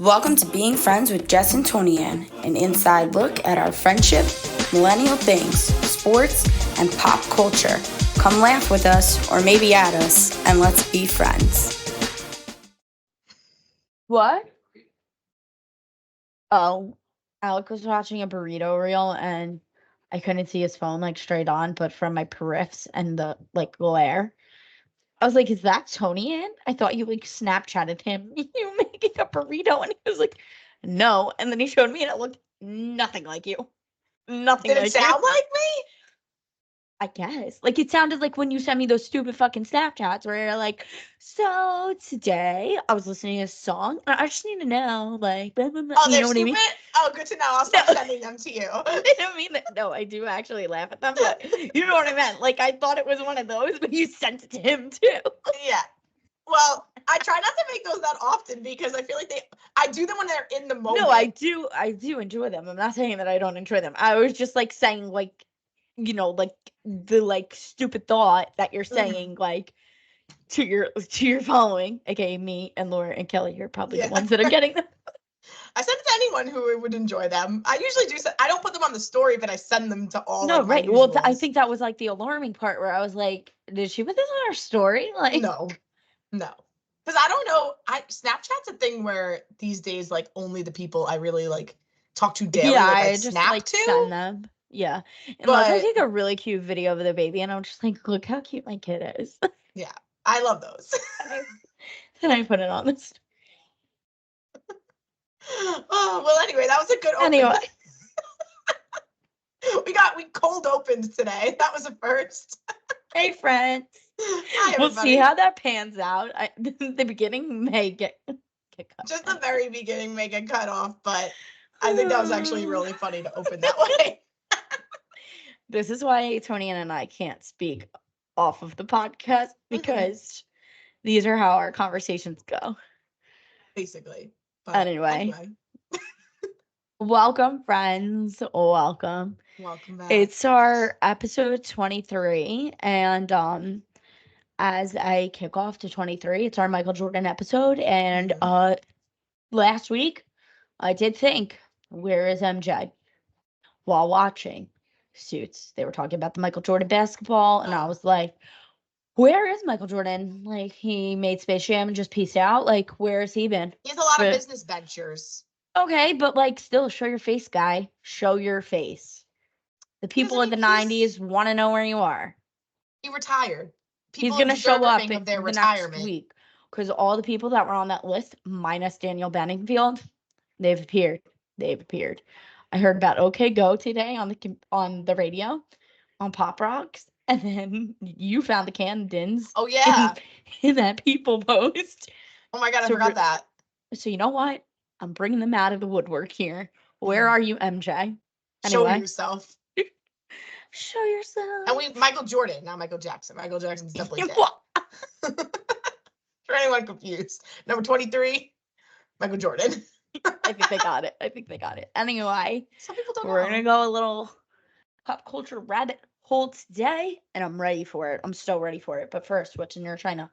Welcome to Being Friends with Jess and Tony Ann, an inside look at our friendship, millennial things, sports, and pop culture. Come laugh with us, or maybe at us, and let's be friends. What? Oh, Alec was watching a burrito reel and I couldn't see his phone like straight on, but from my periffs and the like glare, I was like, "Is that Tony in? I thought you like Snapchatted him. You making a burrito?" And he was like, "No." And then he showed me, and it looked nothing like you. Nothing Did it like you. sound like me? I guess. Like, it sounded like when you sent me those stupid fucking Snapchats where you're like, "So today I was listening to a song, and I just need to know, like, blah, blah, blah." Oh, You they're know what I stupid? mean? Oh, good to know. I'll start No. sending them to you. I don't mean that. No, I do actually laugh at them, but you know what I meant. Like, I thought it was one of those, but you sent it to him too. Yeah. Well, I try not to make those that often because I feel like I do them when they're in the moment. No, I do enjoy them. I'm not saying that I don't enjoy them. I was just like saying, like, you know, like the like stupid thought that you're saying, like to your following, aka me and Laura and Kelly. You're probably the ones that are getting them. I send it to anyone who would enjoy them. I usually do. I don't put them on the story, but I send them to all. No, like, my right. Well, I usuals. think that was like the alarming part where I was like, did she put this on her story? Like, No. Because I don't know. Snapchat's a thing where these days, like, only the people I really like talk to daily, yeah, like, I I just snap like to. send them. Yeah, unless I But take a really cute video of the baby, and I'm just like, look how cute my kid is. yeah, I love those. And I put it on this. Oh, well, anyway, that was a good opening. Anyway, we cold opened today. That was a first. hey friends. Hi, We'll everybody. see how that pans out. The beginning may get cut. Just the very beginning may get cut off, but I think that was actually really funny to open that way. This is why Tony and I can't speak off of the podcast, because these are how our conversations go. Basically. But Anyway. Welcome, friends. Welcome. Welcome back. It's our episode 23, and as a kickoff to 23, it's our Michael Jordan episode. And last week, I did think, where is MJ? While watching Suits, they were talking about the Michael Jordan basketball, and I was like, where is Michael Jordan? Like, he made Space Jam and just peaced out. Like, where has he been? He has a lot of business ventures. Okay, but like, still, show your face, guy. Show your face. The people in the 90s want to know where you are. He retired. He's going to show up in the next week, because all the people that were on that list, minus Daniel Benningfield, they've appeared. I heard about OK Go today on the radio, on Pop Rocks, and then you found the Camdens. Oh, yeah. In that People post. Oh, my God, I forgot that. So you know what? I'm bringing them out of the woodwork here. Where are you, MJ? Anyway. Show yourself. Show yourself. And Michael Jordan, not Michael Jackson. Michael Jackson's definitely dead. For anyone confused. Number 23, Michael Jordan. I think they got it. Anyway, some people don't know. We're going to go a little pop culture rabbit hole today, and I'm ready for it. I'm so ready for it. But first, what's in your China?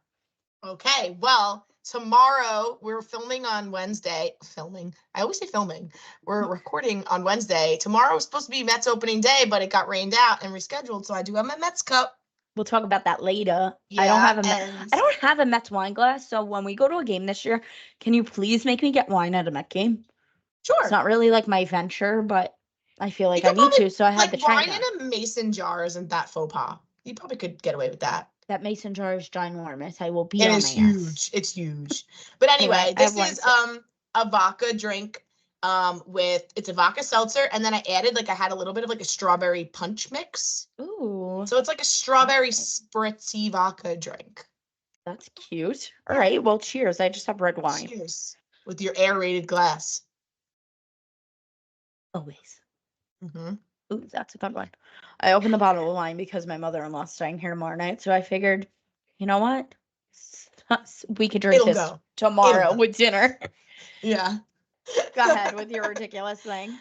Okay, well, tomorrow we're filming on Wednesday. I always say filming. We're recording on Wednesday. Tomorrow was supposed to be Mets opening day, but it got rained out and rescheduled, so I do have my Mets cup. We'll talk about that later. Yeah, I don't have a Mets wine glass, so when we go to a game this year, can you please make me get wine at a Met game? Sure. It's not really like my venture, but I feel like I need to, so I had the China. Wine in a mason jar isn't that faux pas. You probably could get away with that. That mason jar is ginormous. I will be on my ass. It's huge. But anyway, this is a vodka drink it's a vodka seltzer, and then I had a little bit of like a strawberry punch mix. Ooh. So it's like a strawberry spritzy vodka drink. That's cute. All right, well, cheers. I just have red wine. Cheers. With your aerated glass. Always. Ooh, that's a good one. I opened the bottle of wine because my mother-in-law's staying here tomorrow night, so I figured, you know what? We could drink this tomorrow with dinner. Yeah. Go ahead with your ridiculous thing.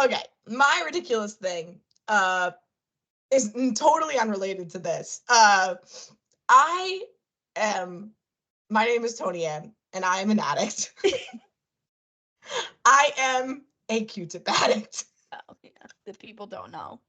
Okay, my ridiculous thing is totally unrelated to this. My name is Tony Ann, and I am an addict. I am a Q-tip addict. Oh, yeah. The people don't know.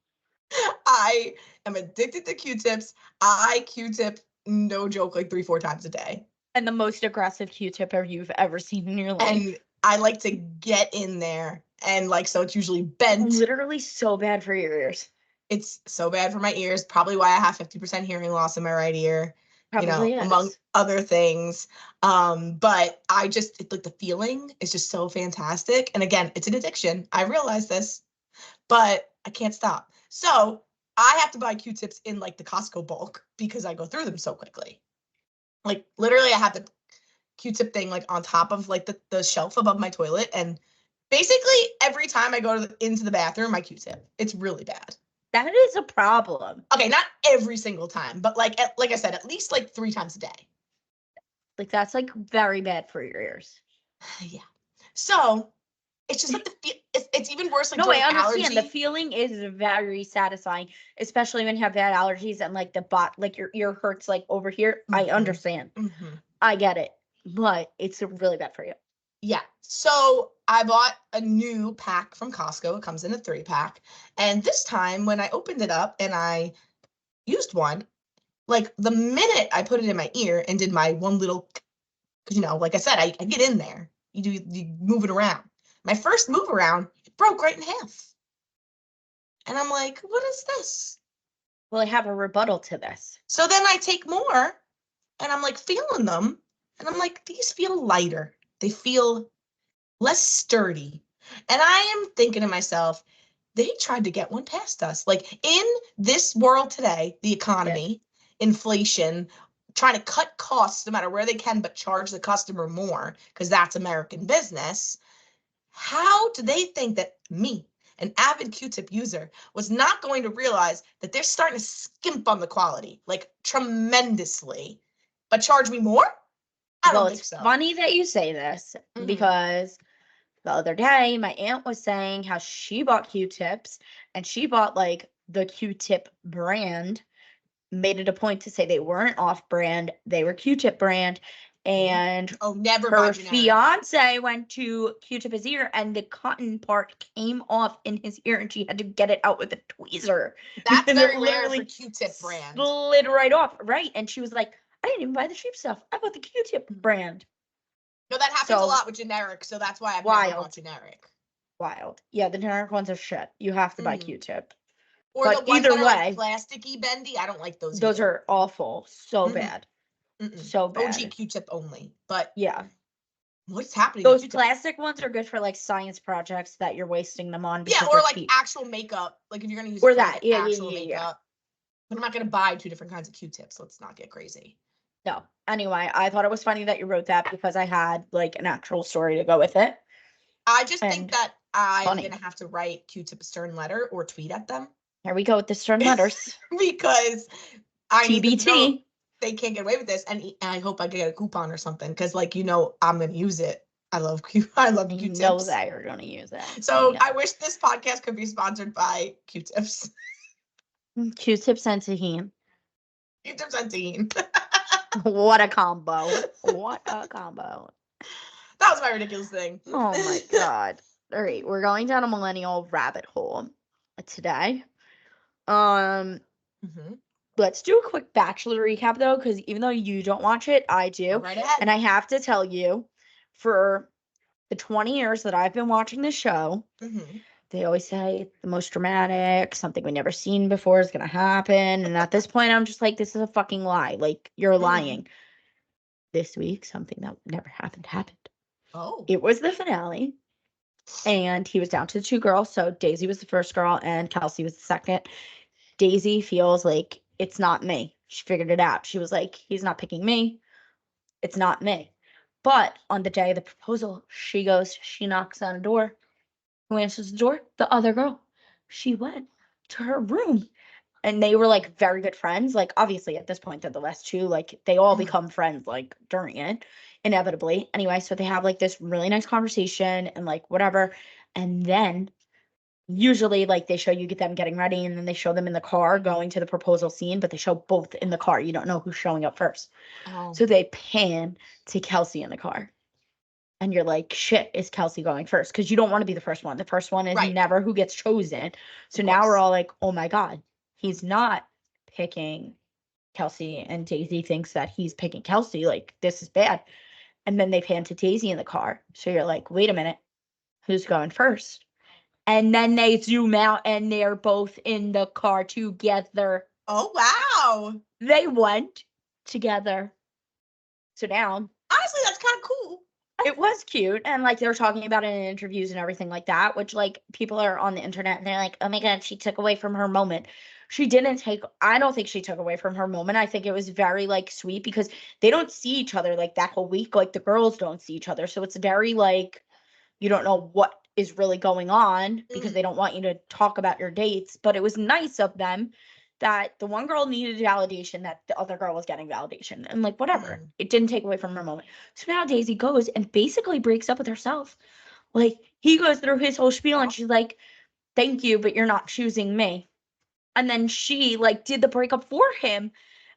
I am addicted to Q-tips. I Q-tip, no joke, like 3-4 times a day. And the most aggressive Q-tipper you've ever seen in your life. And I like to get in there. And like, so it's usually bent. Literally so bad for your ears. It's so bad for my ears. Probably why I have 50% hearing loss in my right ear. Probably is. Among other things. But I just, like the feeling is just so fantastic. And again, it's an addiction. I realize this, but I can't stop. So I have to buy Q-tips in like the Costco bulk because I go through them so quickly. Like literally I have the Q-tip thing like on top of like the shelf above my toilet. And basically every time I go into the bathroom, my Q-tip. It's really bad. That is a problem. Okay, not every single time, but like I said, at least like 3 times a day. Like that's like very bad for your ears. Yeah. So it's just like it's even worse. Like No, I understand. allergy. The feeling is very satisfying, especially when you have bad allergies and like like your ear hurts like over here. I understand. I get it, but it's really bad for you. Yeah. So I bought a new pack from Costco. It comes in a 3-pack. And this time when I opened it up and I used one, like the minute I put it in my ear and did my one little, because like I said, I get in there. You move it around. My first move around, it broke right in half. And I'm like, what is this? Well, I have a rebuttal to this. So then I take more and I'm like feeling them. And I'm like, these feel lighter. They feel less sturdy. And I am thinking to myself, they tried to get one past us. Like in this world today, the economy, inflation, trying to cut costs no matter where they can, but charge the customer more because that's American business. How do they think that me, an avid Q-tip user, was not going to realize that they're starting to skimp on the quality, like tremendously, but charge me more? I don't think so. It's funny that you say this because the other day my aunt was saying how she bought Q-tips and she bought like the Q-tip brand, made it a point to say they weren't off-brand, they were Q-tip brand. And never her fiance went to Q-tip his ear and the cotton part came off in his ear and she had to get it out with a tweezer. That's very rare for Q-tip brand. Slid right off, right? And she was like, I didn't even buy the cheap stuff. I bought the Q-tip brand. No, that happens a lot with generic, so that's why I've never bought generic. Wild. Yeah, the generic ones are shit. You have to buy Q-tip. Or but the ones that are like plasticky bendy, I don't like those. Those are awful. So bad. So bad. OG Q-tip only. But yeah. What's happening? Those plastic ones are good for like science projects that you're wasting them on. Yeah, or like cheap. Actual makeup. Like if you're gonna use or that, actual makeup. But I'm not gonna buy 2 different kinds of Q-tips. Let's not get crazy. No. Anyway, I thought it was funny that you wrote that because I had like an actual story to go with it. I just think that I'm going to have to write Q-tip a stern letter or tweet at them. Here we go with the stern letters. Because I TBT. They can't get away with this. And I hope I get a coupon or something. Because I'm going to use it. I love Q-tips. You know that you're going to use it. So I wish this podcast could be sponsored by Q-tips. Q-tips and tahini. Q-tips and tahini. What a combo. What a combo. That was my ridiculous thing. Oh my God. All right. We're going down a millennial rabbit hole today. Let's do a quick Bachelor recap though, because even though you don't watch it, I do. Right ahead. And I have to tell you, for the 20 years that I've been watching the show, they always say the most dramatic, something we've never seen before is going to happen. And at this point, I'm just like, this is a fucking lie. Like, you're lying. This week, something that never happened. Oh. It was the finale. And he was down to the 2 girls. So Daisy was the first girl and Kelsey was the second. Daisy feels like it's not me. She figured it out. She was like, he's not picking me. It's not me. But on the day of the proposal, she knocks on a door. Who answers the door? The other girl. She went to her room. And they were like very good friends. Like obviously at this point they're the last 2. Like they all become friends like during it, inevitably. Anyway, so they have like this really nice conversation and like whatever. And then usually like they show you them getting ready and then they show them in the car going to the proposal scene, but they show both in the car. You don't know who's showing up first. Oh. So they pan to Kelsey in the car. And you're like, shit, is Kelsey going first? Because you don't want to be the first one. The first one is Right. never who gets chosen. So now we're all like, oh my God, he's not picking Kelsey, and Daisy thinks that he's picking Kelsey. Like, this is bad. And then they pan to Daisy in the car. So you're like, wait a minute, who's going first? And then they zoom out and they're both in the car together. Oh, wow. They went together. So now, Honestly, that's kind of cool. it was cute. And like they were talking about it in interviews and everything like that, which like people are on the internet and they're like, oh my God, she took away from her moment. She didn't take, I don't think she took away from her moment. I think it was very like sweet because they don't see each other like that whole week. Like the girls don't see each other. So it's very like, you don't know what is really going on because they don't want you to talk about your dates. But it was nice of them that the one girl needed validation, that the other girl was getting validation. And like, whatever. It didn't take away from her moment. So now Daisy goes and basically breaks up with herself. Like, he goes through his whole spiel and she's like, thank you, but you're not choosing me. And then she like did the breakup for him.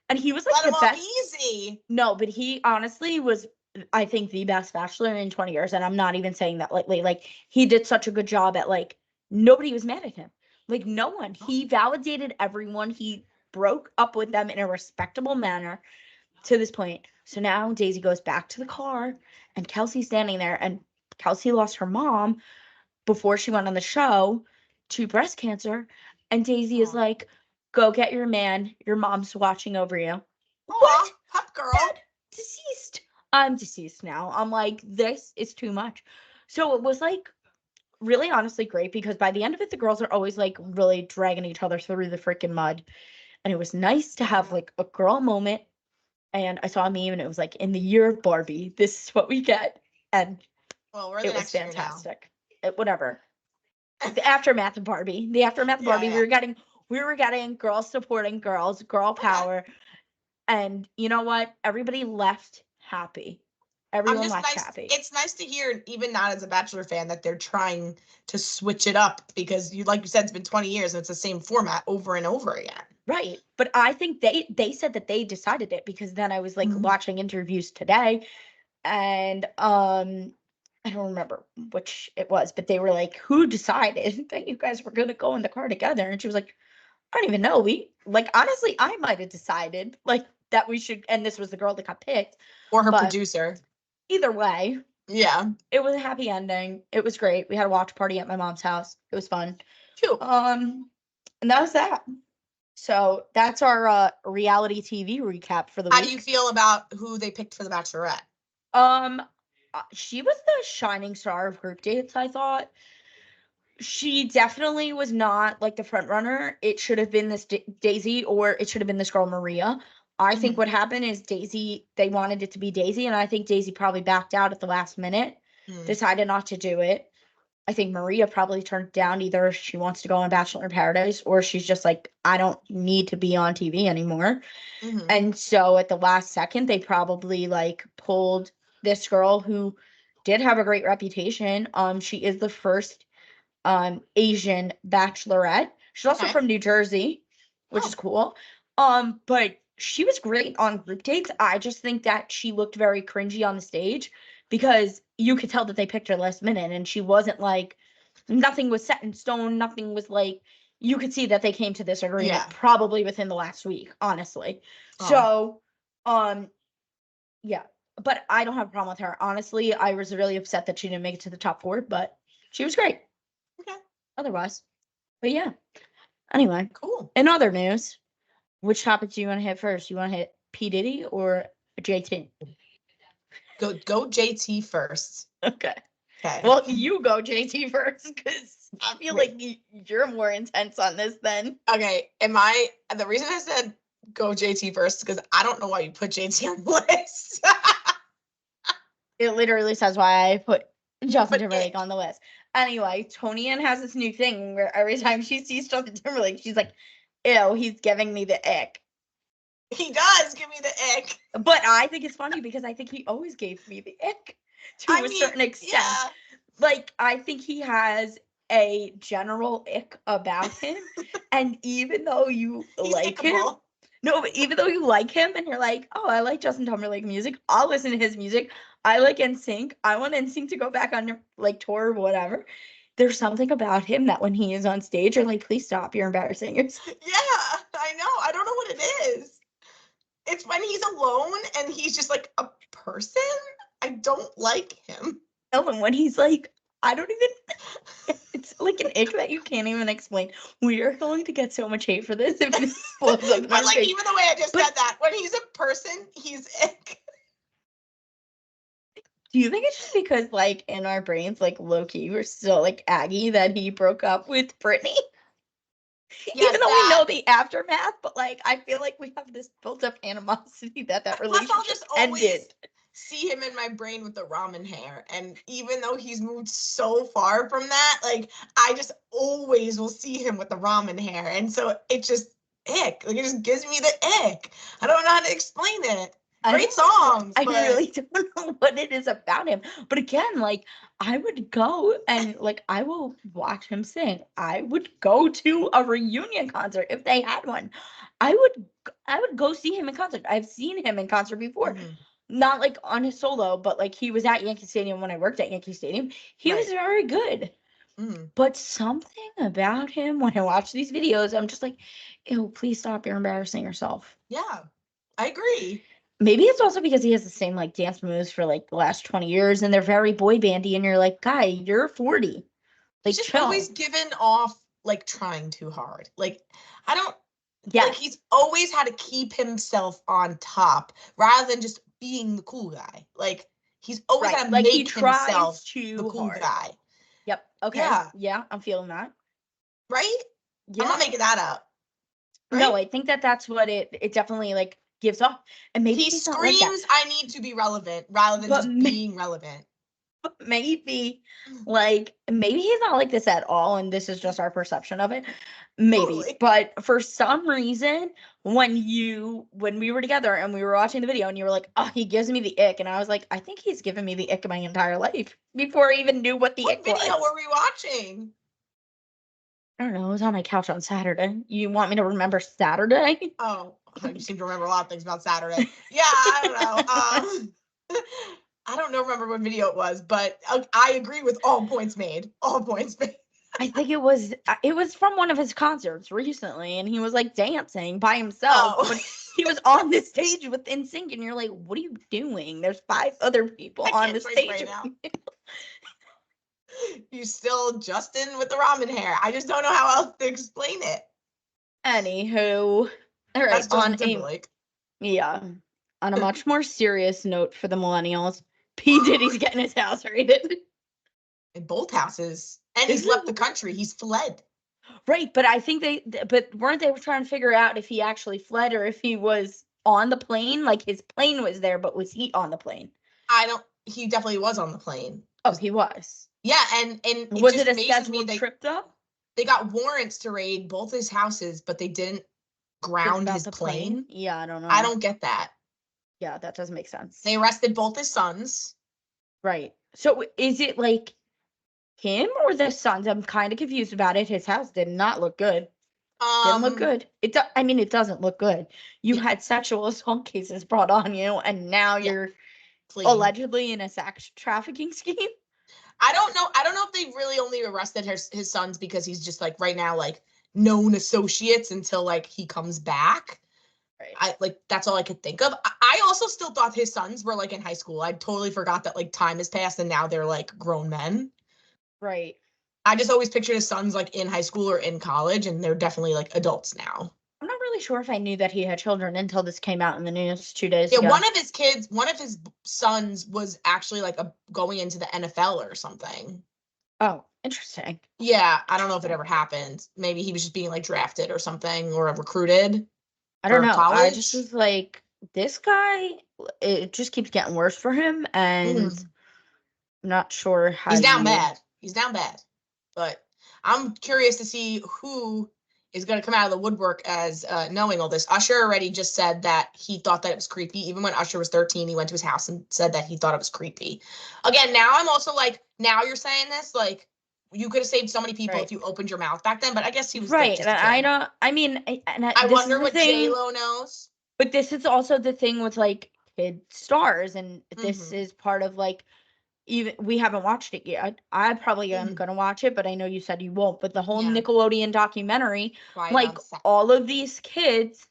And he was like Let the him off best. easy. No, but he honestly was, I think, the best bachelor in 20 years. And I'm not even saying that lightly. Like, he did such a good job at like, nobody was mad at him. Like, no one. He validated everyone. He broke up with them in a respectable manner to this point. So now Daisy goes back to the car and Kelsey's standing there, and Kelsey lost her mom before she went on the show to breast cancer. And Daisy is like, go get your man. Your mom's watching over you. What? Hot girl. Dad, deceased. I'm deceased now. I'm like, this is too much. So it was like really honestly great because by the end of it, the girls are always like really dragging each other through the freaking mud. And it was nice to have like a girl moment. And I saw a meme and it was like, in the year of Barbie, this is what we get. And Well, we're in it the was next year now. fantastic. Whatever. The aftermath of Barbie. The aftermath of Barbie, Yeah. we were getting girls supporting girls, girl power. And you know what? Everybody left happy. Everyone left happy. It's nice to hear, even not as a Bachelor fan, that they're trying to switch it up because like you said, it's been 20 years and it's the same format over and over again. Right. But I think they said that they decided it because then I was like watching interviews today and I don't remember which it was, but they were like, who decided that you guys were gonna go in the car together? And she was like, I don't even know. We like honestly, I might have decided like that we should, and this was the girl that got picked. Or her producer. Either way. Yeah. It was a happy ending. It was great. We had a watch party at my mom's house. It was fun. Cute. And that was that. So that's our reality TV recap for the week. How do you feel about who they picked for the Bachelorette? She was the shining star of group dates, I thought. She definitely was not like the front runner. It should have been this Daisy, or it should have been this girl Maria. I think what happened is Daisy, they wanted it to be Daisy, and I think Daisy probably backed out at the last minute, decided not to do it. I think Maria probably turned down, either she wants to go on Bachelor in Paradise or she's just like, I don't need to be on TV anymore. And so at the last second, they probably like pulled this girl who did have a great reputation. She is the first Asian bachelorette. She's also from New Jersey, which is cool. But she was great on group dates. I just think that she looked very cringy on the stage because you could tell that they picked her last minute and she wasn't like, nothing was set in stone. Nothing was like, you could see that they came to this agreement probably within the last week, honestly. So, yeah, but I don't have a problem with her. Honestly, I was really upset that she didn't make it to the top 4, but she was great. Okay. Otherwise, but yeah. Anyway, cool. In other news, which topic do you want to hit first? You want to hit P. Diddy or JT? Go JT first. Okay. Well, you go JT first because I feel like you're more intense on this than. Okay. The reason I said go JT first is because I don't know why you put JT on the list. It literally says why I put Justin Timberlake on the list. Anyway, Tony Ann has this new thing where every time she sees Justin Timberlake, she's like, ew, he's giving me the ick. He does give me the ick. But I think it's funny because I think he always gave me the ick to a certain extent. Yeah. Like, I think he has a general ick about him. And even though you like him, but even though you like him and you're like, oh, I like Justin Timberlake music, I'll listen to his music. I like NSYNC. I want NSYNC to go back on like tour or whatever. There's something about him that when he is on stage, you're like, please stop, you're embarrassing yourself. Yeah, I know. I don't know what it is. It's when he's alone and he's just like a person. I don't like him. No, and when he's like, I don't even, it's like an ick that you can't even explain. We are going to get so much hate for this if this blows up in But our like face. even the way I just said that, when he's a person, he's ick. Do you think it's just because, like, in our brains, like, low-key, we're still, like, aggy that he broke up with Britney? Yes, Even though we know the aftermath, but, like, I feel like we have this built-up animosity that Plus, relationship I'll just always ended. see him in my brain with the ramen hair. And even though he's moved so far from that, like, I just always will see him with the ramen hair. And so it just ick. Like, it just gives me the ick. I don't know how to explain it. Great songs. I but really don't know what it is about him. But again, like, I would go and, like, I will watch him sing. I would go to a reunion concert if they had one. I would go see him in concert. I've seen him in concert before. Mhm. Not like on his solo, but like he was at Yankee Stadium when I worked at Yankee Stadium. He was Right. very good. Mhm. But something about him when I watch these videos, I'm just like, ew, please stop. You're embarrassing yourself. Yeah, I agree. Maybe it's also because he has the same like dance moves for like the last 20 years and they're very boy bandy and you're like, guy, you're 40. Like, He's just chill. always given off like trying too hard. Like, I don't Yeah. like he's always had to keep himself on top rather than just being the cool guy. Like, he's always Right. had to Like he make himself tries too the cool hard. guy. Yep. Okay. Yeah. Yeah, I'm feeling that. Right? Yeah. I'm not making that up. Right? No, I think that that's what it definitely like gives off. And maybe He he's not like that. screams, I need to be relevant rather than But just being relevant. maybe he's not like this at all and this is just our perception of it, maybe. Totally. But for some reason when we were together and we were watching the video and you were like, oh, he gives me the ick, and I was like, I think he's given me the ick my entire life before I even knew what the What ick video was. were we watching? I don't know, it was on my couch on Saturday. You want me to remember Saturday? Oh, you seem to remember a lot of things about Saturday. Yeah, I don't know. I don't remember what video it was, but I agree with all points made. All points made. I think it was from one of his concerts recently, and he was like dancing by himself. Oh. But he was on the stage with NSYNC, and you're like, "What are you doing? There's 5 other people on the stage right now. You still Justin with the ramen hair. I just don't know how else to explain it. Anywho, all right. That's Justin Timberlake. On a much more serious note for the millennials, P. Diddy's getting his house raided. In both houses, and he's left the country. He's fled. Right, but I think weren't they trying to figure out if he actually fled or if he was on the plane? Like his plane was there, but was he on the plane? He definitely was on the plane. Oh, he was. Yeah, and was it a scheduled trip though? They got warrants to raid both his houses, but they didn't ground his plane. Yeah, I don't know. I don't get that. Yeah, that doesn't make sense. They arrested both his sons. Right. So is it like him or the sons? I'm kind of confused about it. His house did not look good. Didn't look good. It doesn't look good. You had sexual assault cases brought on you, and now you're allegedly in a sex trafficking scheme. I don't know if they really only arrested his sons because he's just like right now like known associates until like he comes back. Right. That's all I could think of. I also still thought his sons were like in high school. I totally forgot that like time has passed and now they're like grown men. Right. I just always pictured his sons like in high school or in college, and they're definitely like adults now. I'm not really sure if I knew that he had children until this came out in the news 2 days ago. Yeah, one of his sons was actually like going into the NFL or something. Oh, interesting. Yeah, I don't know if it ever happened. Maybe he was just being like drafted or something or recruited. I don't know. College. I just was like, this guy, it just keeps getting worse for him, and I'm not sure how. He's down bad. He's down bad. But I'm curious to see who is going to come out of the woodwork as knowing all this. Usher already just said that he thought that it was creepy. Even when Usher was 13, he went to his house and said that he thought it was creepy. Again, now I'm also like, now you're saying this, like, you could have saved so many people if you opened your mouth back then, but I guess he was right. Just I wonder what J-Lo knows. But this is also the thing with like kid stars, and this is part of like, even we haven't watched it yet. I probably am gonna watch it, but I know you said you won't. But the whole Nickelodeon documentary, like all of these kids,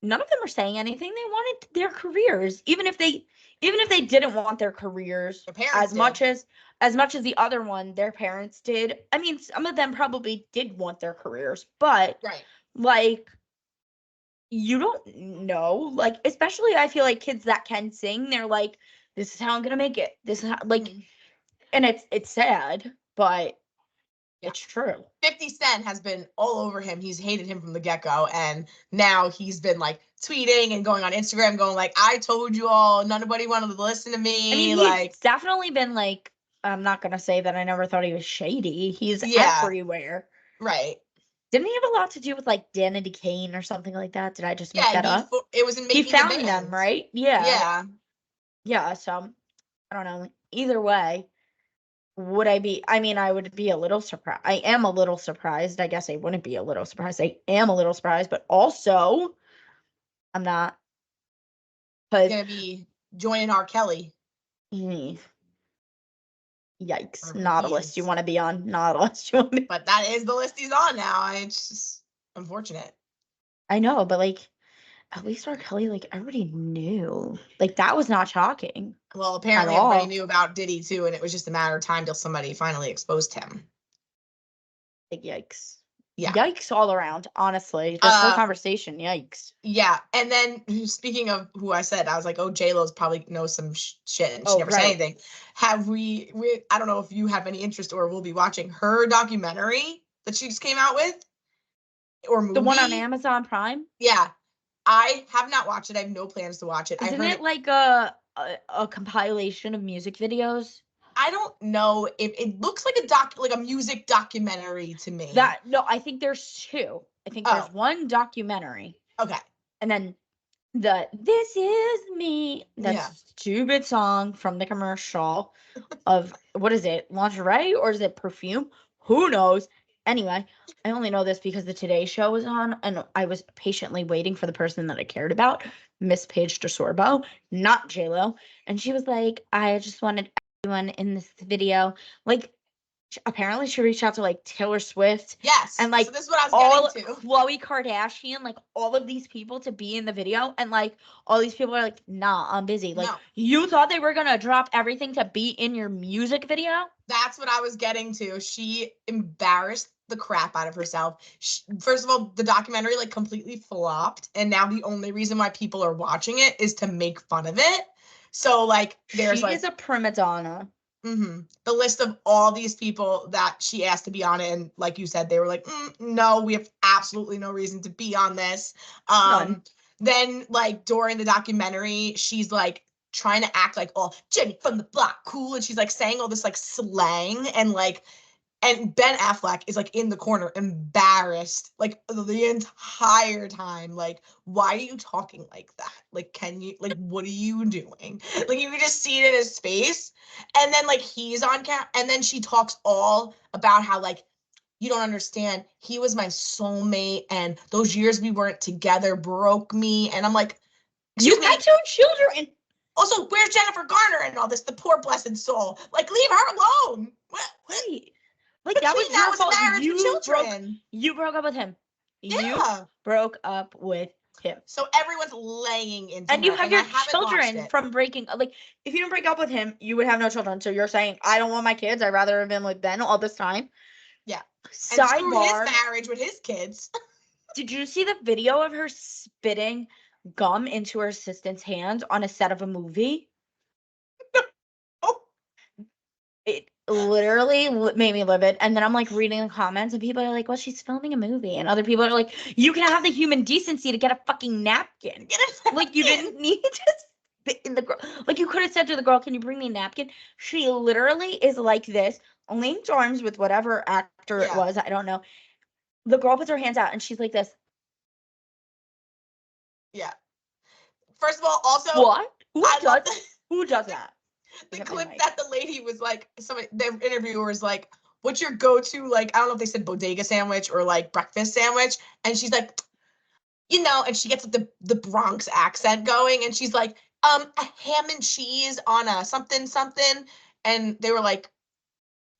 none of them are saying anything. They wanted their careers, even if they didn't want their careers as much as the other one, their parents did. I mean, some of them probably did want their careers, but like, you don't know, like, especially I feel like kids that can sing, they're like, this is how I'm gonna make it. This is how, like, and it's sad, but it's true. 50 Cent has been all over him. He's hated him from the get-go, and now he's been like tweeting and going on Instagram going like, I told you all, nobody wanted to listen to me. I mean, he's definitely been like, I'm not gonna say that I never thought he was shady. He's everywhere. Right. Didn't he have a lot to do with like Danity Kane or something like that? Did I just make that up? It was in Making He found them, right? Yeah. So I don't know. Either way, would I be? I mean, I would be a little surprised. I am a little surprised. I guess I wouldn't be a little surprised. I am a little surprised, but also I'm not. He's gonna be joining R. Kelly. Yikes! Not a list you want to be on. Not a list you want to be. But that is the list he's on now. It's just unfortunate. I know, but like, at least R. Kelly, like, everybody knew. Like, that was not shocking. Well, apparently everybody knew about Diddy too, and it was just a matter of time till somebody finally exposed him. Like, yikes. Yeah. Yikes all around, honestly. This whole conversation, yikes. Yeah. And then speaking of who I said, I was like, oh, J-Lo's probably knows some shit and she never said anything. Have we, I don't know if you have any interest or will be watching her documentary that she just came out with, or movie. The one on Amazon Prime? Yeah. I have not watched it. I have no plans to watch it. Isn't it like a compilation of music videos? I don't know if it looks like like a music documentary to me. No, I think there's two. I think there's one documentary. Okay. And then This Is Me, that stupid song from the commercial of, what is it, lingerie or is it perfume? Who knows? Anyway, I only know this because the Today Show was on, and I was patiently waiting for the person that I cared about, Miss Paige DeSorbo, not J-Lo. And she was like, I just wanted everyone in this video. Like, apparently she reached out to like Taylor Swift. Yes. And like, so this is what I was getting to. Khloe Kardashian, like all of these people to be in the video. And like, all these people are like, nah, I'm busy. Like, you thought they were going to drop everything to be in your music video? That's what I was getting to. She embarrassed the crap out of herself. First of all, the documentary like completely flopped. And now the only reason why people are watching it is to make fun of it. So like, she is a prima donna. The list of all these people that she asked to be on it, and like you said, they were like, no, we have absolutely no reason to be on this. Then like during the documentary, she's like trying to act like, oh, Jenny from the block, cool, and she's like saying all this like slang, and like, and Ben Affleck is like in the corner, embarrassed, like the entire time. Like, why are you talking like that? Like, can you, like, what are you doing? Like, you can just see it in his face. And then like he's on camera, and then she talks all about how like, you don't understand. He was my soulmate, and those years we weren't together broke me. And I'm like, you got 2 children. Also, where's Jennifer Garner and all this? The poor blessed soul. Like, leave her alone. What? Like, that was your fault. You broke up with him. You broke up with him. So everyone's laying into and you have your children from breaking. Like, if you didn't break up with him, you would have no children. So you're saying, I don't want my kids. I'd rather have been with Ben all this time. Yeah. Sidebar. And screw his marriage with his kids. Did you see the video of her spitting gum into her assistant's hands on a set of a movie? It literally made me livid. And then I'm like reading the comments, and people are like, well, she's filming a movie. And other people are like, you can have the human decency to get a fucking napkin. Like, you didn't need to spit in the girl. Like, you could have said to the girl, can you bring me a napkin? She literally is like this, linked arms with whatever actor it was. I don't know. The girl puts her hands out and she's like this. Yeah. First of all, also, what? Who does that? The clip that the lady was like, the interviewer was like, what's your go-to, like, I don't know if they said bodega sandwich or like breakfast sandwich, and she's like, and she gets like the Bronx accent going, and she's like, a ham and cheese on a something something, and they were like,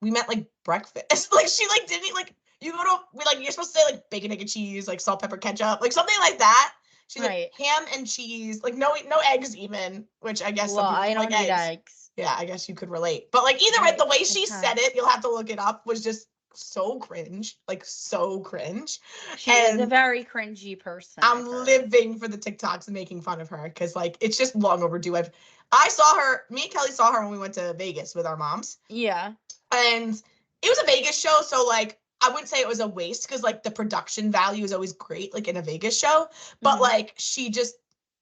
we meant like breakfast. Like she like didn't like you go to you're supposed to say like bacon, egg, and cheese, like salt, pepper, ketchup, like something like that. She's like ham and cheese, like no eggs even, which I guess well, some people I don't like eat eggs. Yeah, I guess you could relate. But like either way, the way she said it, you'll have to look it up, was just so cringe. Like so cringe. She is a very cringy person. I'm living for the TikToks and making fun of her because like it's just long overdue. Me and Kelly saw her when we went to Vegas with our moms. Yeah. And it was a Vegas show, so like I wouldn't say it was a waste because like the production value is always great, like in a Vegas show. But like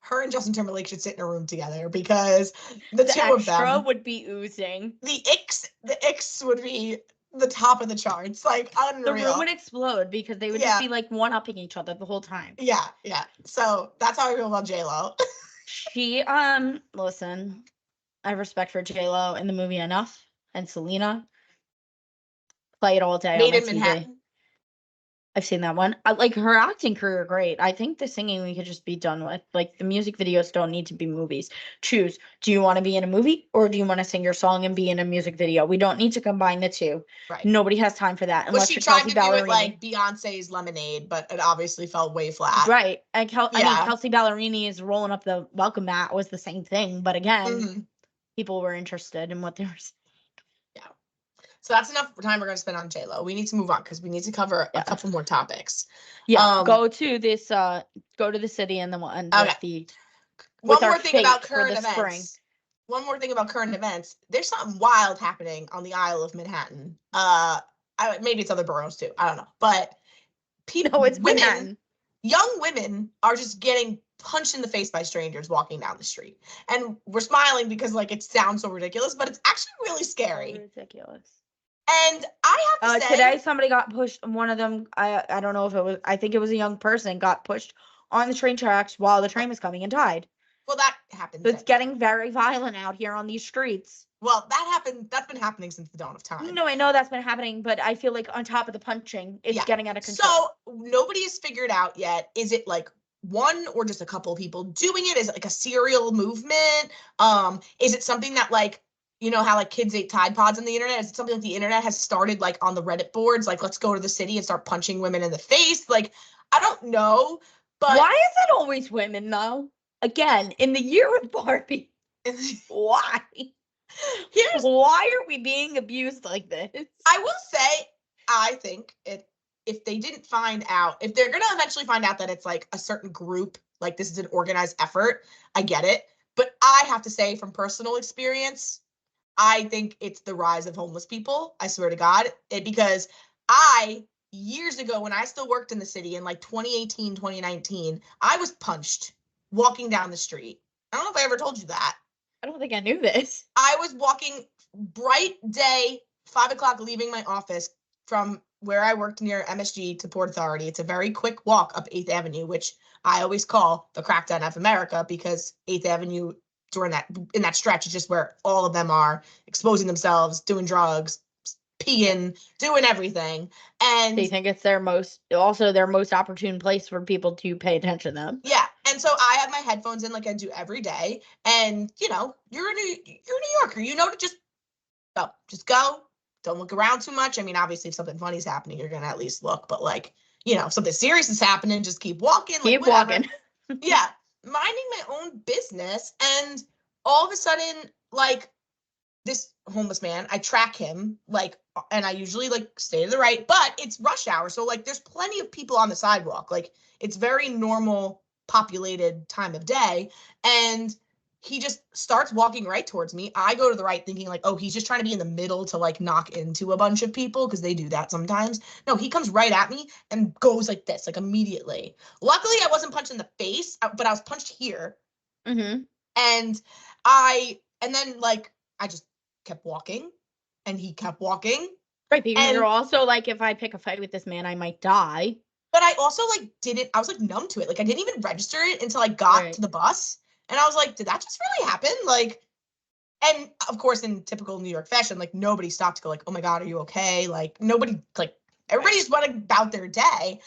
her and Justin Timberlake should sit in a room together because the two of them would be oozing. The icks would be the top of the charts, like unreal. The room would explode because they would just be like one-upping each other the whole time. Yeah. So that's how I feel about J-Lo. She listen, I have respect for J-Lo in the movie enough, and Selena. Play it all day. Made on in my TV. Manhattan. I've seen that one. I like her acting career, great. I think the singing we could just be done with. Like the music videos don't need to be movies. Choose. Do you want to be in a movie or do you want to sing your song and be in a music video? We don't need to combine the two. Right. Nobody has time for that unless she you're tried Kelsey to Ballerini. do it like Beyonce's Lemonade, but it obviously fell way flat. Right. And I mean, Kelsey Ballerini is rolling up the welcome mat was the same thing, but again, people were interested in what they were saying. So that's enough time we're going to spend on J-Lo. We need to move on because we need to cover a couple more topics. Yeah, go to the city and then we'll end with the one more thing about current events. One more thing about current events. There's something wild happening on the Isle of Manhattan. Maybe it's other boroughs too. I don't know. But young women are just getting punched in the face by strangers walking down the street. And we're smiling because like it sounds so ridiculous, but it's actually really scary. Ridiculous. And I have to say, today somebody got pushed. One of them, I don't know if it was, I think it was a young person, got pushed on the train tracks while the train was coming and died. Well, that happens. So it's getting very violent out here on these streets. Well, that's been happening since the dawn of time. No, I know that's been happening, but I feel like on top of the punching, it's getting out of control. So nobody has figured out yet. Is it like one or just a couple of people doing it? Is it like a serial movement? Is it something that like, you know how like kids ate Tide Pods on the internet? Is it something that the internet has started like on the Reddit boards? Like, let's go to the city and start punching women in the face. Like, I don't know, but why is it always women though? Again, in the year of Barbie, why? Why are we being abused like this? I will say, I think if they didn't find out, if they're gonna eventually find out that it's like a certain group, like this is an organized effort, I get it. But I have to say, from personal experience, I think it's the rise of homeless people. I swear to God, because years ago, when I still worked in the city in like 2018, 2019, I was punched walking down the street. I don't know if I ever told you that. I don't think I knew this. I was walking bright day, 5 o'clock, leaving my office from where I worked near MSG to Port Authority. It's a very quick walk up 8th Avenue, which I always call the crackdown of America because 8th Avenue in that stretch is just where all of them are exposing themselves, doing drugs, peeing, doing everything. And they think it's their most opportune place for people to pay attention to them. Yeah. And so I have my headphones in like I do every day. And you're a New Yorker, to just go. Don't look around too much. I mean, obviously if something funny is happening, you're going to at least look, but like, if something serious is happening, just keep walking. Keep walking. Yeah. Minding my own business, and all of a sudden, like, this homeless man, I track him, like, and I usually like stay to the right, but it's rush hour, so like there's plenty of people on the sidewalk, like it's very normal populated time of day, and he just starts walking right towards me. I go to the right thinking like, oh, he's just trying to be in the middle to like knock into a bunch of people because they do that sometimes. No, he comes right at me and goes like this, like immediately. Luckily, I wasn't punched in the face, but I was punched here. Mm-hmm. And then like, I just kept walking and he kept walking. Right, because you're also like, if I pick a fight with this man, I might die. But I also like I was like numb to it. Like I didn't even register it until I got to the bus. And I was like, did that just really happen? Like, and of course, in typical New York fashion, like nobody stopped to go like, oh my God, are you okay? Like nobody, like everybody just went about their day.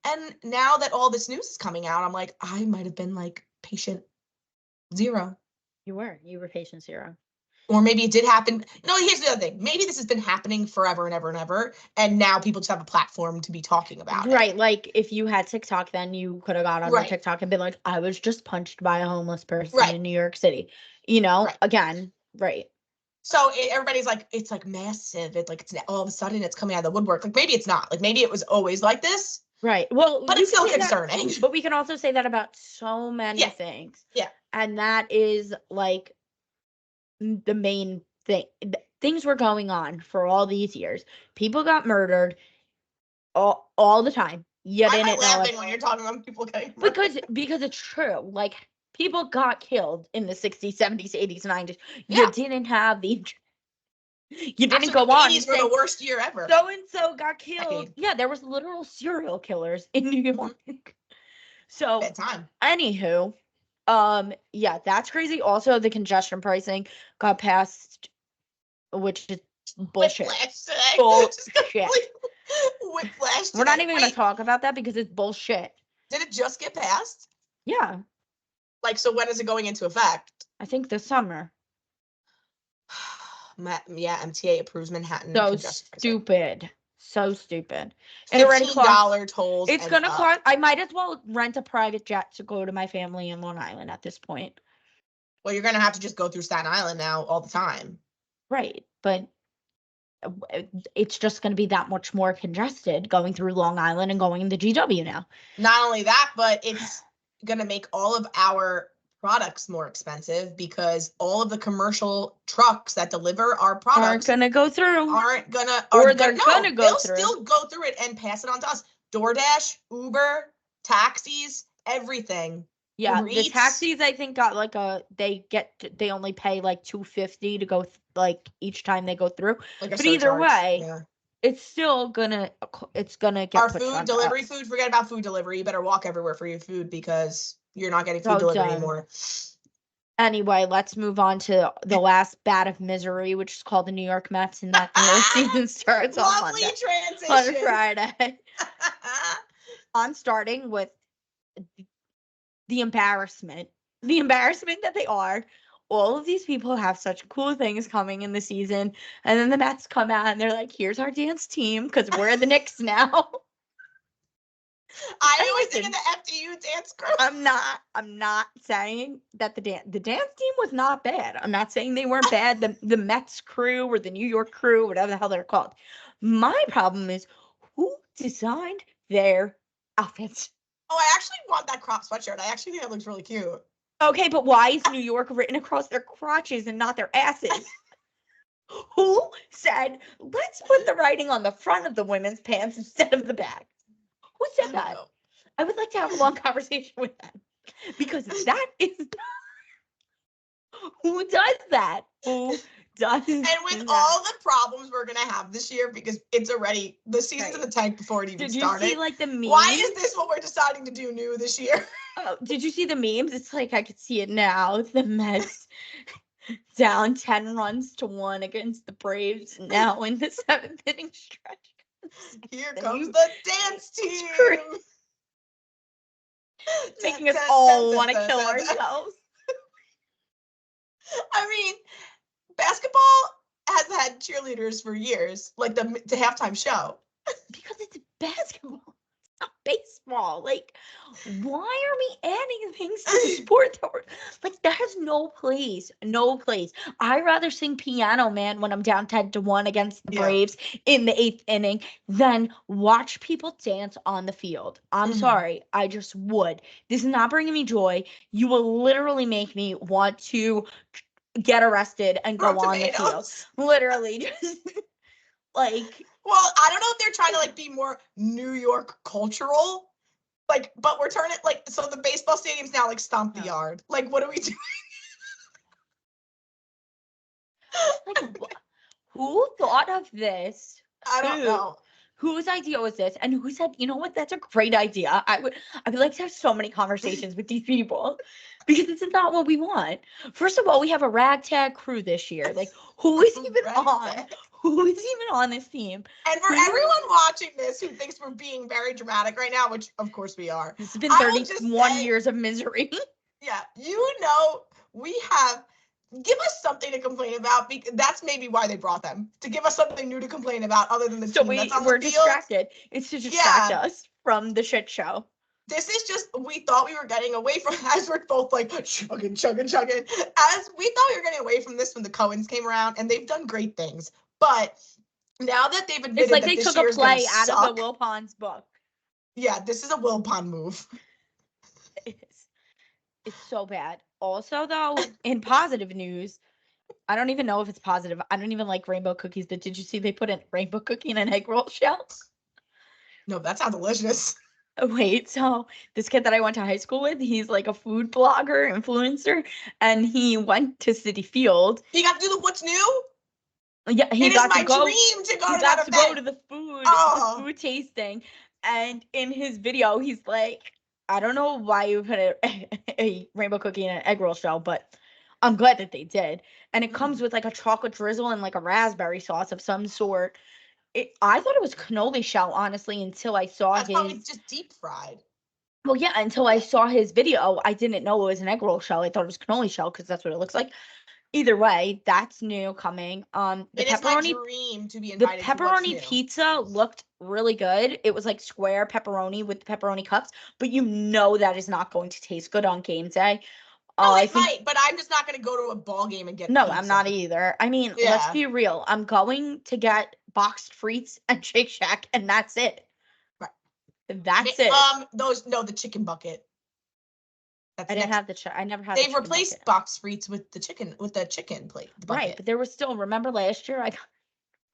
And now that all this news is coming out, I'm like, I might have been like patient 0. You were patient 0. Or maybe it did happen. No, here's the other thing. Maybe this has been happening forever and ever and ever. And now people just have a platform to be talking about it. Right. Like if you had TikTok, then you could have got on Right. TikTok and been like, I was just punched by a homeless person Right. in New York City. You know, Right. again, right. So everybody's like, it's like massive. It's like, it's all of a sudden it's coming out of the woodwork. Like maybe it's not. Like maybe it was always like this. Right. Well, But you it's still can say that- concerning. but we can also say that about so many Yeah. things. Yeah. And that is like the main thing. Things were going on for all these years. People got murdered all the time. You Why am I didn't know laughing it. when you're talking about people getting murdered? Because it's true. Like people got killed in the 60s, 70s, 80s, 90s. Yeah. You didn't have the you didn't Actually, go the on 80s and were say the worst year ever. so and so got killed. Decade. Yeah, there was literal serial killers in New York. So Bad time. anywho, yeah, that's crazy. Also, the congestion pricing got passed, which is bullshit. Whiplash today. Bullshit. Whiplash today. We're not even gonna Wait, talk about that because it's bullshit. did it just get passed? Yeah, Like, so when is it going into effect? I think this summer. Yeah, MTA approves Manhattan. So congestion pricing. stupid. So stupid. It already cost. $15 tolls. It's and gonna up. cost. I might as well rent a private jet to go to my family in Long Island at this point. Well, you're gonna have to just go through Staten Island now all the time. Right, but it's just going to be that much more congested going through Long Island and going in the GW now. Not only that, but it's gonna make all of our products more expensive because all of the commercial trucks that deliver our products Aren't going to go through. Or they're gonna go they'll through. still go through it and pass it on to us. DoorDash, Uber, taxis, everything. Yeah, Uber the Eats. taxis I think got like they only pay like $250 to go like each time they go through. Like a But either surcharge. way, Yeah. it's still gonna get Our pushed food on delivery us. food, forget about food delivery. You better walk everywhere for your food because you're not getting food So delivery dumb. anymore. Anyway, let's move on to the last bat of misery, which is called the New York Mets, and that their season starts on Lovely Monday. transition. On Friday. I'm starting with the embarrassment that they are. All of these people have such cool things coming in the season, and then the Mets come out and they're like, "Here's our dance team because we're the Knicks now." I always think of the FDU dance crew. I'm not saying that the dance team was not bad. I'm not saying they weren't bad. The Mets crew or the New York crew, whatever the hell they're called. My problem is who designed their outfits. Oh, I actually want that crop sweatshirt. I actually think that looks really cute. Okay, but why is New York written across their crotches and not their asses? Who said, let's put the writing on the front of the women's pants instead of the back? Who I said don't that? know. I would like to have a long conversation with them. Because that is who does that? Who does And with that? all the problems we're gonna have this year, because it's already the season's in Right. the tank before it even Did you started. see like the memes? Why is this what we're deciding to do new this year? Oh, did you see the memes? It's like I could see it now. The Mets down 10 runs to 1 against the Braves now in the 7th inning stretch. Here Then comes you- the dance team. crazy. Making us all want to kill ourselves. I mean, basketball has had cheerleaders for years, like the halftime show. Because it's basketball. It's not baseball. Like, why are we adding things to the sport that has no place? No place. I'd rather sing Piano Man when I'm down 10-1 against the Yeah. Braves in the 8th inning than watch people dance on the field. I'm Mhm. sorry. I just would. This is not bringing me joy. You will literally make me want to get arrested and go Throw on the field. tomatoes. Literally. Just like... Well, I don't know if they're trying to like be more New York cultural, like, but we're turning like so the baseball stadium's now like stomp the Yeah. yard. Like, what do we do? Like, who thought of this? I don't Who? know. Whose idea was this? And who said, you know what, that's a great idea. I would like to have so many conversations with these people because this is not what we want. First of all, we have a ragtag crew this year. Like, who is even on? Ragtag. who is even on this team? And for everyone watching this who thinks we're being very dramatic right now, which of course we are. This has been 31 years of misery. Yeah, we have. Give us something to complain about. Because that's maybe why they brought them, to give us something new to complain about other than the team that's on the field. Distracted. It's to distract us from the shit show. This is just, we thought we were getting away from, as we're both like chugging. As we thought we were getting away from this when the Coens came around, and they've done great things. But now that they've admitted it's like that they this took a play out suck, of the Wilpons book. Yeah, this is a Wilpon move. It's so bad. Also, though, in positive news, I don't even know if it's positive. I don't even like rainbow cookies, but did you see they put a rainbow cookie in an egg roll shell? No, that sounds delicious. Wait, so this kid that I went to high school with, he's like a food blogger, influencer, and he went to Citi Field. He got to do the what's new? Yeah, it is my dream to go to that event. Go to the food tasting. And in his video, he's like, I don't know why you put a rainbow cookie in an egg roll shell, but I'm glad that they did. And it comes with like a chocolate drizzle and like a raspberry sauce of some sort. I thought it was cannoli shell, honestly, until I saw That's probably just deep fried. Well, yeah, until I saw his video. I didn't know it was an egg roll shell. I thought it was cannoli shell because that's what it looks like. Either way, that's new coming. It is my dream to be invited to pepperoni pizza looked really good. It was like square pepperoni with pepperoni cups, but you know that is not going to taste good on game day. No, it might, but I'm just not going to go to a ball game and get pizza. I'm not either. I mean, let's be real. I'm going to get boxed frites and Shake Shack, and that's it. Right. That's it. The chicken bucket. I didn't have I never had. They've replaced box frites with the chicken plate. Right, but there was still. Remember last year? I got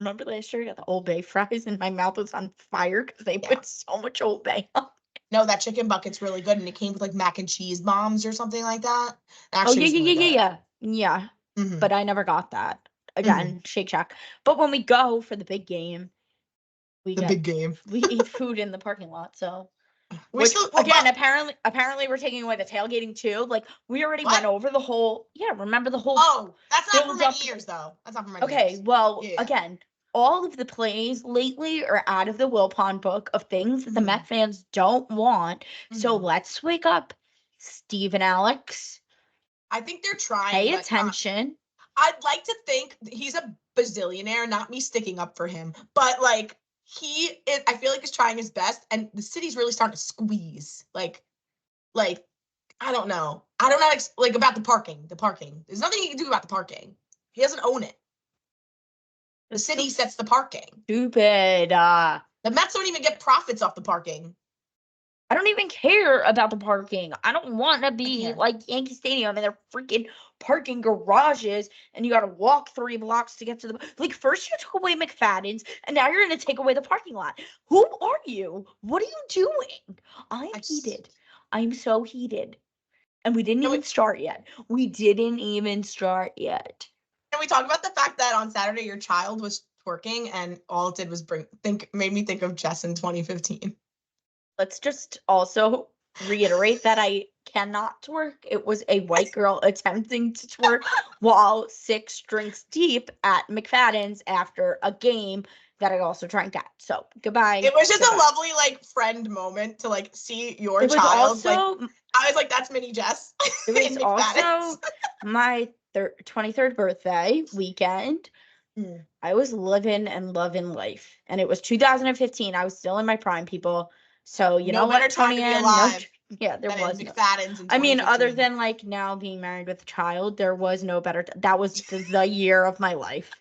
the Old Bay fries, and my mouth was on fire because they put so much Old Bay on. No, that chicken bucket's really good, and it came with like mac and cheese bombs or something like that. Yeah. Mm-hmm. But I never got that. Again, Shake Shack. But when we go for the big game, we eat food in the parking lot. So. Apparently we're taking away the tailgating too. Like we already went over the whole. Yeah, remember the whole. Oh, that's not for many years though. That's not for many years. Okay, well, again, all of the plays lately are out of the Wilpon book of things that the Met fans don't want. So let's wake up, Steve and Alex. I think they're trying. Pay attention. I'd like to think he's a bazillionaire, not me sticking up for him, but like. I feel like he's trying his best, and the city's really starting to squeeze. Like, I don't know. I don't know, like, about the parking. There's nothing he can do about the parking. He doesn't own it. The city sets the parking. Stupid. The Mets don't even get profits off the parking. I don't even care about the parking. I don't want to be like Yankee Stadium and their freaking parking garages, and you got to walk 3 blocks to get to the. Like, first you took away McFadden's, and now you're going to take away the parking lot. Who are you? What are you doing? I'm heated. I'm so heated. And we didn't even start yet. Can we talk about the fact that on Saturday your child was twerking, and all it did was made me think of Jess in 2015. Let's just also reiterate that I cannot twerk. It was a white girl attempting to twerk while 6 drinks deep at McFadden's after a game that I also drank at. So goodbye. It was just a lovely friend moment to see your child. I was like, that's mini Jess. It was also my 23rd birthday weekend. I was living and loving life, and it was 2015. I was still in my prime, people. So you know what, Tony and there was McFadden's. I mean, other than now being married with a child, there was no better. That was the year of my life.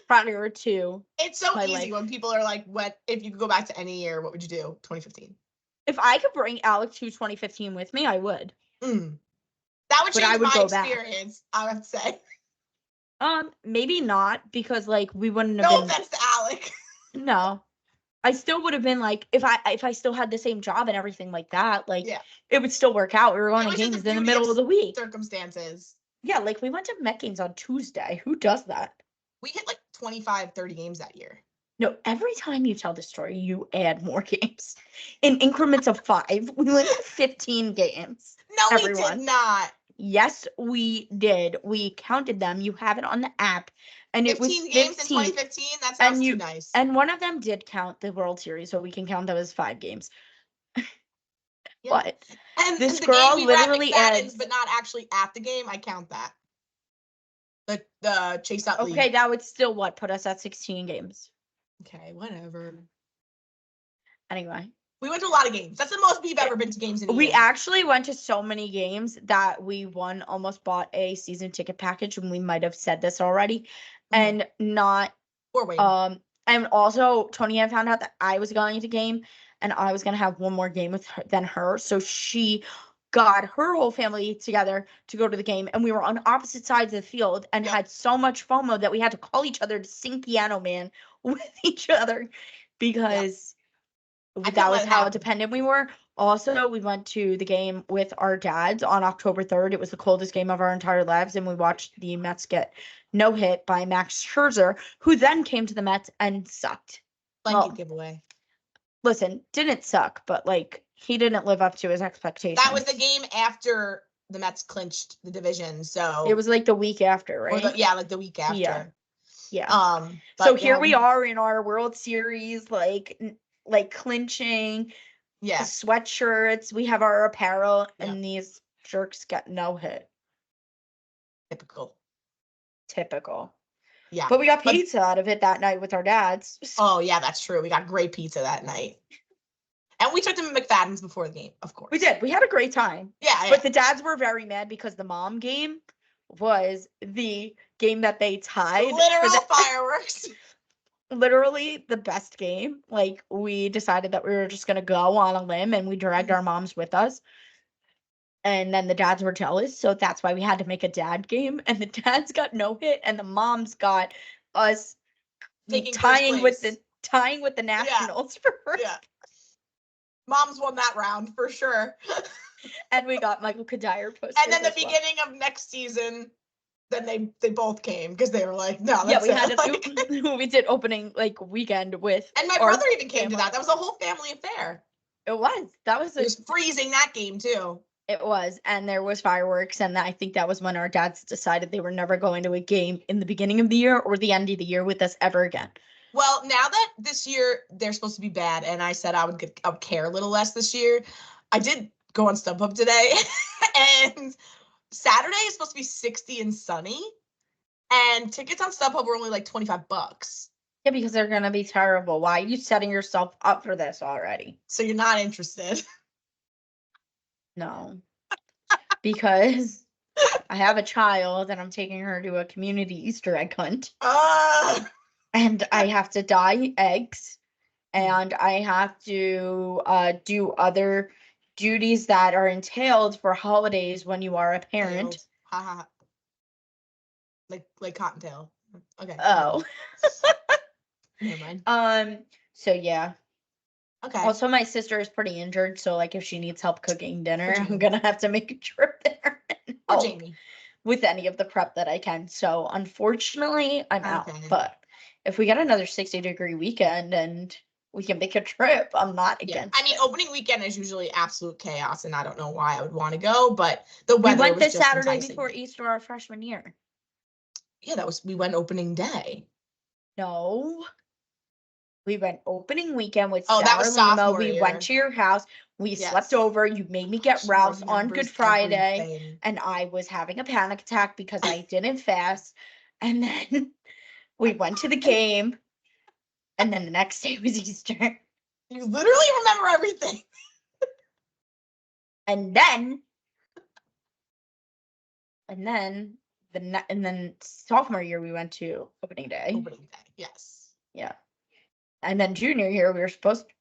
Prior to it's so easy when people are like, "What if you could go back to any year? What would you do?" 2015. If I could bring Alex to 2015 with me, I would. That would change my experience. Back. I would say. Maybe not, because we wouldn't have. No offense to Alec. No. I still would have been if I still had the same job and everything like that, it would still work out. We were going to games in the middle of the week. Circumstances. Yeah, we went to Met games on Tuesday. Who does that? We hit 25, 30 games that year. No, every time you tell the story, you add more games. In increments of 5. We went to 15 games. No, we did not. Yes, we did. We counted them. You have it on the app. And it was 15 games in 15. 2015? That sounds too nice. And one of them did count the World Series, so we can count that as 5 games. Yeah. But And this the girl game we were at literally McFadden's, adds. but not actually at the game, I count that. The Chase Utley. Okay, that would still put us at 16 games. Okay, whatever. Anyway. We went to a lot of games. That's the most we've ever been to games in a year. We actually went to so many games that we almost bought a season ticket package, and we might have said this already. And not Or wait. and also Tony Ann found out that I was going to the game and I was gonna have one more game with her than her. So she got her whole family together to go to the game, and we were on opposite sides of the field and had so much FOMO that we had to call each other to sing Piano Man with each other because that was how dependent we were. Also, we went to the game with our dads on October 3rd. It was the coldest game of our entire lives, and we watched the Mets get no hit by Max Scherzer, who then came to the Mets and sucked. Blanket giveaway. Listen, didn't suck, but he didn't live up to his expectations. That was the game after the Mets clinched the division, so it was the week after, right? The week after. Yeah. So here we are in our World Series, clinching. Yeah. Sweatshirts. We have our apparel, and these jerks got no hit. Typical. Yeah. But we got pizza out of it that night with our dads. Oh, yeah, that's true. We got great pizza that night. And we took them to McFadden's before the game, of course. We did. We had a great time. Yeah. But the dads were very mad because the mom game was the game that they tied. Literal fireworks. Literally the best game. We decided that we were just going to go on a limb, and we dragged our moms with us. And then the dads were jealous, so that's why we had to make a dad game. And the dads got no hit, and the moms got us tying with the Nationals for first. Yeah. Moms won that round for sure. And we got Michael Kadire posters. And then the beginning of next season, then they both came because they were like, no, that's we did opening weekend with. And my brother even came to that. That was a whole family affair. It was. It was freezing that game too. It was, and there was fireworks, and I think that was when our dads decided they were never going to a game in the beginning of the year or the end of the year with us ever again. Well, now that this year they're supposed to be bad, and I said I would care a little less this year, I did go on StubHub today, and Saturday is supposed to be 60 and sunny, and tickets on StubHub were only $25. Yeah, because they're gonna be terrible. Why are you setting yourself up for this already? So you're not interested? No, because I have a child and I'm taking her to a community Easter egg hunt. And I have to dye eggs, and I have to do other duties that are entailed for holidays when you are a parent. Like Cottontail. Okay. Oh. Never mind. So yeah. Okay. Also, my sister is pretty injured, so if she needs help cooking dinner, I'm gonna have to make a trip there and help Jamie with any of the prep that I can. So unfortunately, I'm out. Okay. But if we get another 60-degree weekend and we can make a trip, I'm not against. I mean, opening weekend is usually absolute chaos, and I don't know why I would want to go, but the weather we went was this just Saturday enticing. before Easter our freshman year. Yeah, we went opening day. No. We went opening weekend with that was Sarah Limo. sophomore We year. went to your house. We slept over. You made me get Ralph's on Good Friday. Everything. And I was having a panic attack because I didn't fast. And then we went to the game. And then the next day was Easter. You literally remember everything. And then sophomore year we went to opening day. Opening day, yes. Yeah. And then junior year we were supposed to,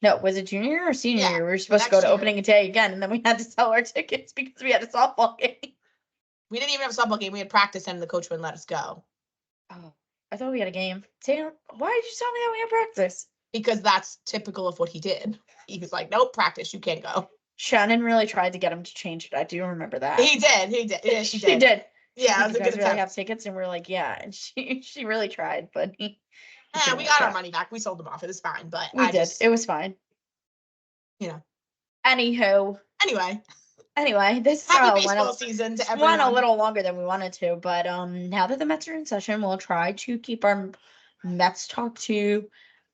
no, was it junior year or senior year? We were supposed to go to opening day again, and then we had to sell our tickets because we had a softball game. We didn't even have a softball game. We had practice, and the coach wouldn't let us go. Oh, I thought we had a game. Sam, why did you tell me that we had practice? Because that's typical of what he did. He was like, nope, practice, you can't go. Shannon really tried to get him to change it. I do remember that. He did. Yeah, she did. She did. Yeah, it was a good attempt. Really have tickets, and we're like, yeah. And she really tried, but he we got our money back. We sold them off. It was fine, but we did. It was fine. You know. Anywho. Anyway. Anyway, this Happy went baseball season to went everyone. a little longer than we wanted to, but now that the Mets are in session, we'll try to keep our Mets talk to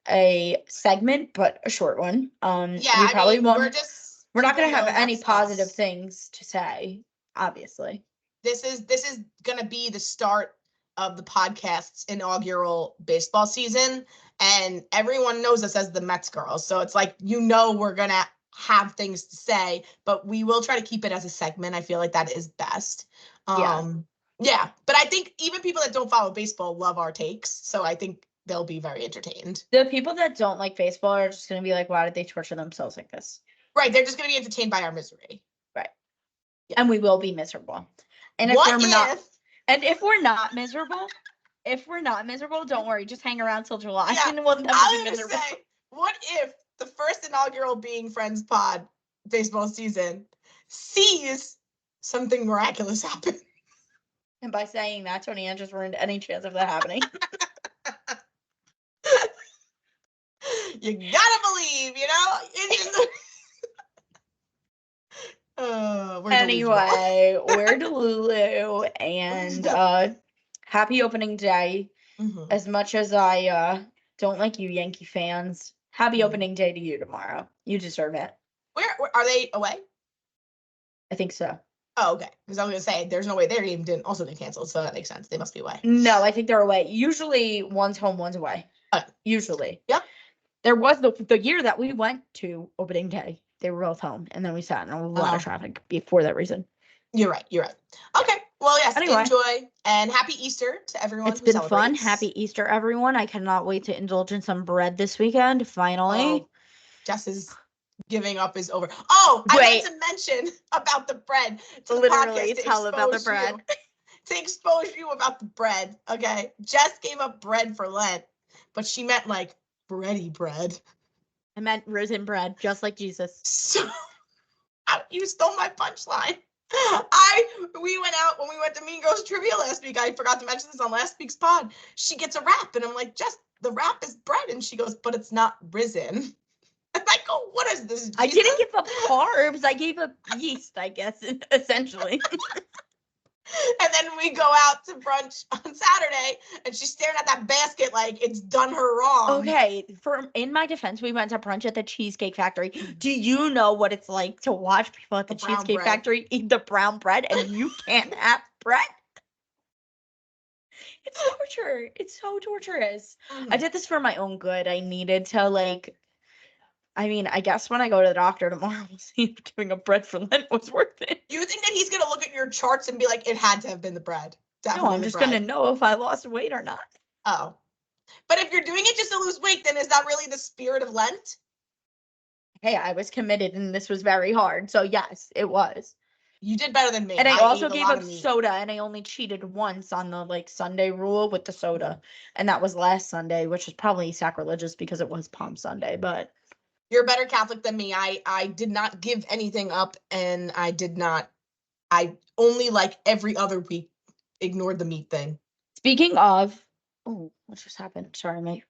a segment, but a short one. Yeah, we I probably mean, won't. we're Not going to have keeping any that's positive us. things to say, obviously. This is going to be the start of the podcast's inaugural baseball season, and everyone knows us as the Mets girls. So it's like, we're going to have things to say, but we will try to keep it as a segment. I feel like that is best. Yeah, but I think even people that don't follow baseball love our takes, so I think they'll be very entertained. The people that don't like baseball are just going to be like, why did they torture themselves like this? Right, they're just going to be entertained by our misery. Right. Yeah. And we will be miserable. And if we're not miserable, don't worry, just hang around till July and we'll never be miserable. Say, what if the first inaugural Being Friends pod baseball season sees something miraculous happen? And by saying that, Tony Ann just ruined any chance of that happening. You gotta believe, It's just... Anyway, we're Delulu, and happy opening day. Mm-hmm. As much as I don't like you Yankee fans, happy opening day to you tomorrow. You deserve it. Where are they away? I think so. Oh, okay. Because I was gonna say there's no way their game didn't cancel, so that makes sense. They must be away. No, I think they're away. Usually one's home, one's away. Usually. Yep. There was the year that we went to opening day. They were both home, and then we sat in a lot of traffic for that reason. You're right. Okay. Well, yes. Anyway, enjoy and happy Easter to everyone. It's been fun. Happy Easter, everyone! I cannot wait to indulge in some bread this weekend. Finally, Jess is giving up is over. Oh, I meant to mention about the bread. Literally, tell about the bread. To expose you about the bread. Okay, Jess gave up bread for Lent, but she meant like bready bread. I meant risen bread, just like Jesus. So you stole my punchline. We went out when we went to Mean Girls Trivia last week. I forgot to mention this on last week's pod. She gets a wrap, and I'm like, Jess, the wrap is bread, and she goes, but it's not risen. And I go, what is this, Jesus? I didn't give up carbs. I gave up yeast, I guess, essentially. And then we go out to brunch on Saturday, and she's staring at that basket like it's done her wrong. Okay, in my defense, we went to brunch at the Cheesecake Factory. Do you know what it's like to watch people at the Cheesecake Factory eat the brown bread and you can't have bread? It's torture. It's so torturous. Mm-hmm. I did this for my own good. I needed to I guess when I go to the doctor tomorrow, we'll see if giving up bread for Lent was worth it. You think that he's going to look at your charts and be like, it had to have been the bread? No, I'm just going to know if I lost weight or not. Oh. But if you're doing it just to lose weight, then is that really the spirit of Lent? Hey, I was committed and this was very hard. So yes, it was. You did better than me. And I also gave up soda, and I only cheated once on the Sunday rule with the soda. And that was last Sunday, which is probably sacrilegious because it was Palm Sunday, but... You're a better Catholic than me. I did not give anything up, and I only every other week ignored the meat thing. Speaking of, what just happened? Sorry, my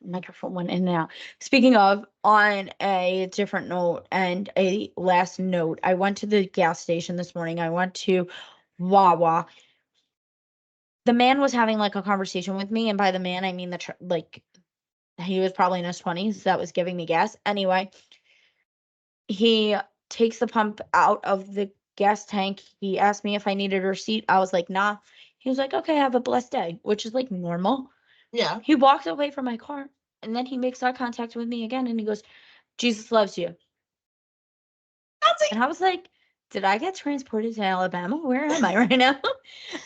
microphone went in and out. Speaking of, on a different note and a last note, I went to the gas station this morning. I went to Wawa. The man was having a conversation with me, and by the man, I mean he was probably in his 20s that was giving me gas. Anyway, he takes the pump out of the gas tank. He asked me if I needed a receipt. I was like, nah. He was like, okay, have a blessed day, which is normal. Yeah. He walks away from my car, and then he makes eye contact with me again, and he goes, Jesus loves you. And I was like, did I get transported to Alabama? Where am I right now?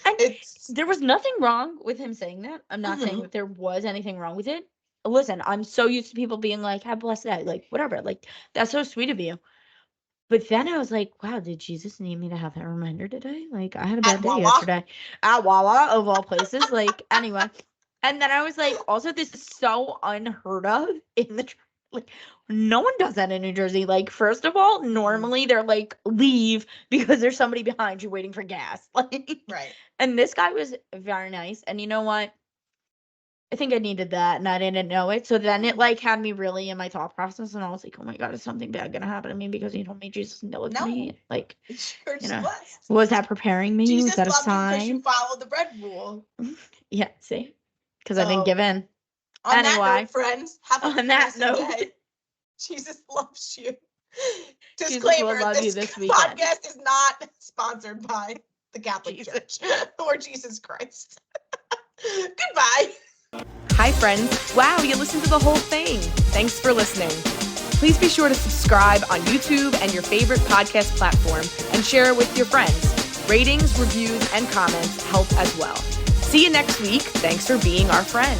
And there was nothing wrong with him saying that. I'm not saying that there was anything wrong with it. Listen, I'm so used to people being like, have a blessed day, whatever. That's so sweet of you. But then I was like, wow, did Jesus need me to have that reminder today? I had a bad day yesterday. At Wawa, of all places. Anyway. And then I was like, also, this is so unheard of in the no one does that in New Jersey. First of all, normally they're leave because there's somebody behind you waiting for gas. Right. And this guy was very nice. And you know what? I think I needed that, and I didn't know it. So then it like had me really in my thought process, and I was like, "Oh my God, is something bad gonna happen to me because you told me Jesus knows me?" Like, You're just blessed. was that preparing me? Jesus was that a loved you because you sign? followed the bread rule. Yeah, see, because I didn't give in. On that Anyway. note, friends, have a On that blessed note. day. Jesus loves you. Jesus Disclaimer: will love you this this weekend. podcast is not sponsored by the Catholic Jesus. Church or Jesus Christ. Goodbye. Hi, friends. Wow, you listened to the whole thing. Thanks for listening. Please be sure to subscribe on YouTube and your favorite podcast platform and share it with your friends. Ratings, reviews, and comments help as well. See you next week. Thanks for being our friend.